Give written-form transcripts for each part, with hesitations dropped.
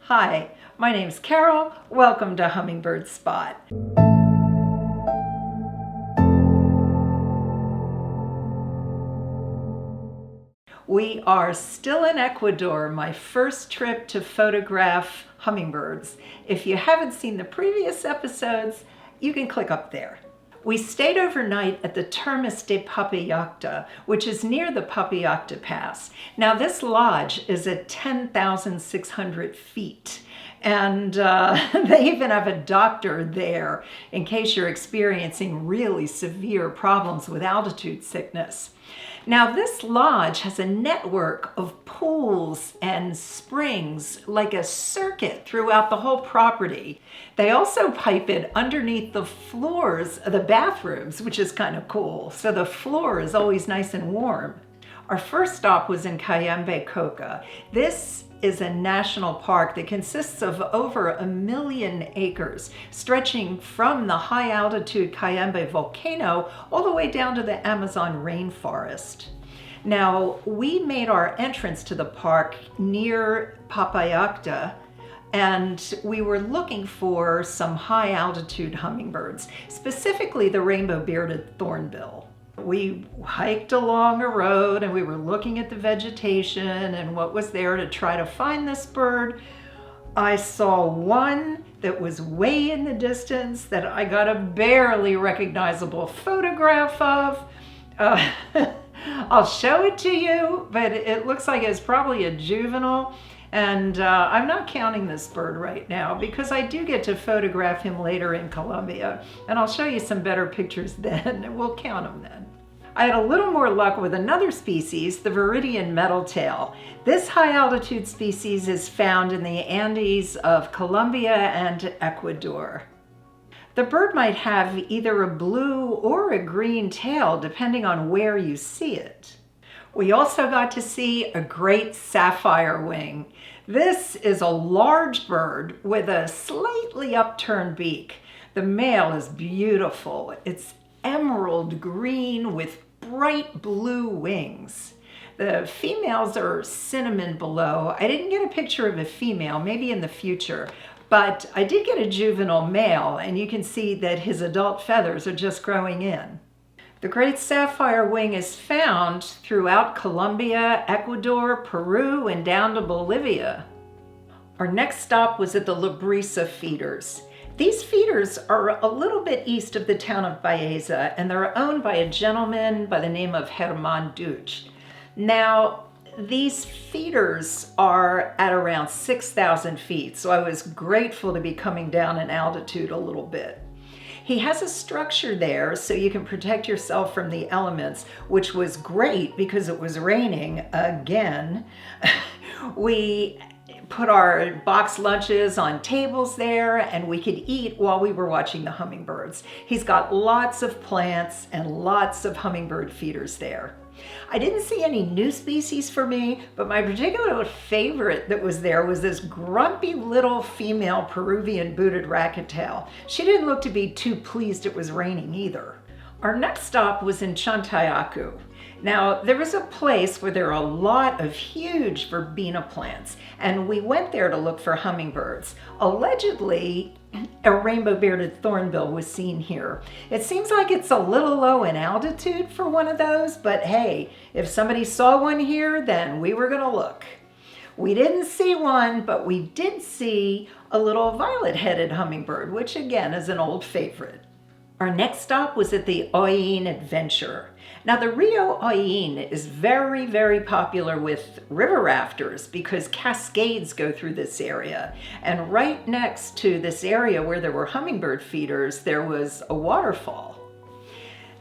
Hi, my name's Carole. Welcome to Hummingbird Spot. We are still in Ecuador, my first trip to photograph hummingbirds. If you haven't seen the previous episodes, you can click up there. We stayed overnight at the Termas de Papallacta, which is near the Papallacta Pass. Now this lodge is at 10,600 feet. And they even have a doctor there in case you're experiencing really severe problems with altitude sickness. Now this lodge has a network of pools and springs, like a circuit throughout the whole property. They also pipe it underneath the floors of the bathrooms, which is kind of cool. So the floor is always nice and warm. Our first stop was in Cayembe Coca. This is a national park that consists of over 1 million acres, stretching from the high altitude Cayembe volcano all the way down to the Amazon rainforest. Now, we made our entrance to the park near Papallacta, and we were looking for some high altitude hummingbirds, specifically the rainbow-bearded thornbill. We hiked along a road and we were looking at the vegetation and what was there to try to find this bird. I saw one that was way in the distance that I got a barely recognizable photograph of. I'll show it to you, but it looks like it's probably a juvenile. And I'm not counting this bird right now because I do get to photograph him later in Colombia, and I'll show you some better pictures then, and we'll count them then. I had a little more luck with another species, the Viridian Metaltail. This high altitude species is found in the Andes of Colombia and Ecuador. The bird might have either a blue or a green tail, depending on where you see it. We also got to see a Great Sapphirewing. This is a large bird with a slightly upturned beak. The male is beautiful. It's emerald green with bright blue wings. The females are cinnamon below. I didn't get a picture of a female, maybe in the future, but I did get a juvenile male, and you can see that his adult feathers are just growing in. The Great Sapphirewing is found throughout Colombia, Ecuador, Peru, and down to Bolivia. Our next stop was at the Brisa feeders. These feeders are a little bit east of the town of Brisa, and they're owned by a gentleman by the name of Herman Duch. Now, these feeders are at around 6,000 feet, so I was grateful to be coming down in altitude a little bit. He has a structure there so you can protect yourself from the elements, which was great because it was raining again. We put our box lunches on tables there and we could eat while we were watching the hummingbirds. He's got lots of plants and lots of hummingbird feeders there. I didn't see any new species for me, but my particular favorite that was there was this grumpy little female Peruvian Booted Racket-tail. She didn't look to be too pleased it was raining either. Our next stop was in Chontayacu. Now, there was a place where there are a lot of huge verbena plants, and we went there to look for hummingbirds. Allegedly, a rainbow-bearded thornbill was seen here. It seems like it's a little low in altitude for one of those, but hey, if somebody saw one here, then we were gonna look. We didn't see one, but we did see a little violet-headed hummingbird, which again is an old favorite. Our next stop was at the Hollin Adventure. Now the Rio Hollin is very, very popular with river rafters because cascades go through this area. And right next to this area where there were hummingbird feeders, there was a waterfall.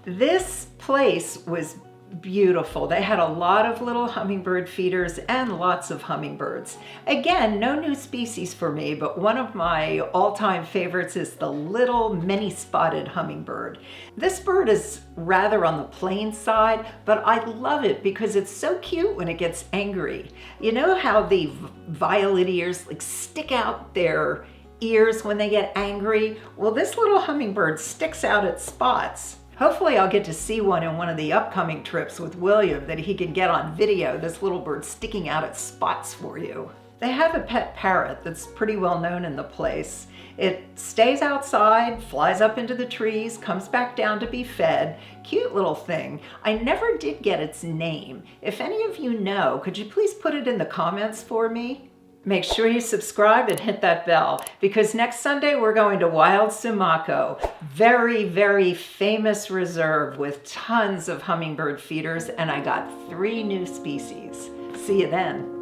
This place was beautiful. They had a lot of little hummingbird feeders and lots of hummingbirds. Again, no new species for me, but one of my all-time favorites is the little many-spotted hummingbird. This bird is rather on the plain side, but I love it because it's so cute when it gets angry. You know how the violet ears like stick out their ears when they get angry? Well, this little hummingbird sticks out at spots. Hopefully I'll get to see one in one of the upcoming trips with William that he can get on video, this little bird sticking out at spots for you. They have a pet parrot that's pretty well known in the place. It stays outside, flies up into the trees, comes back down to be fed. Cute little thing. I never did get its name. If any of you know, could you please put it in the comments for me? Make sure you subscribe and hit that bell, because next Sunday we're going to Wild Sumaco. Very, very famous reserve with tons of hummingbird feeders, and I got 3 new species. See you then.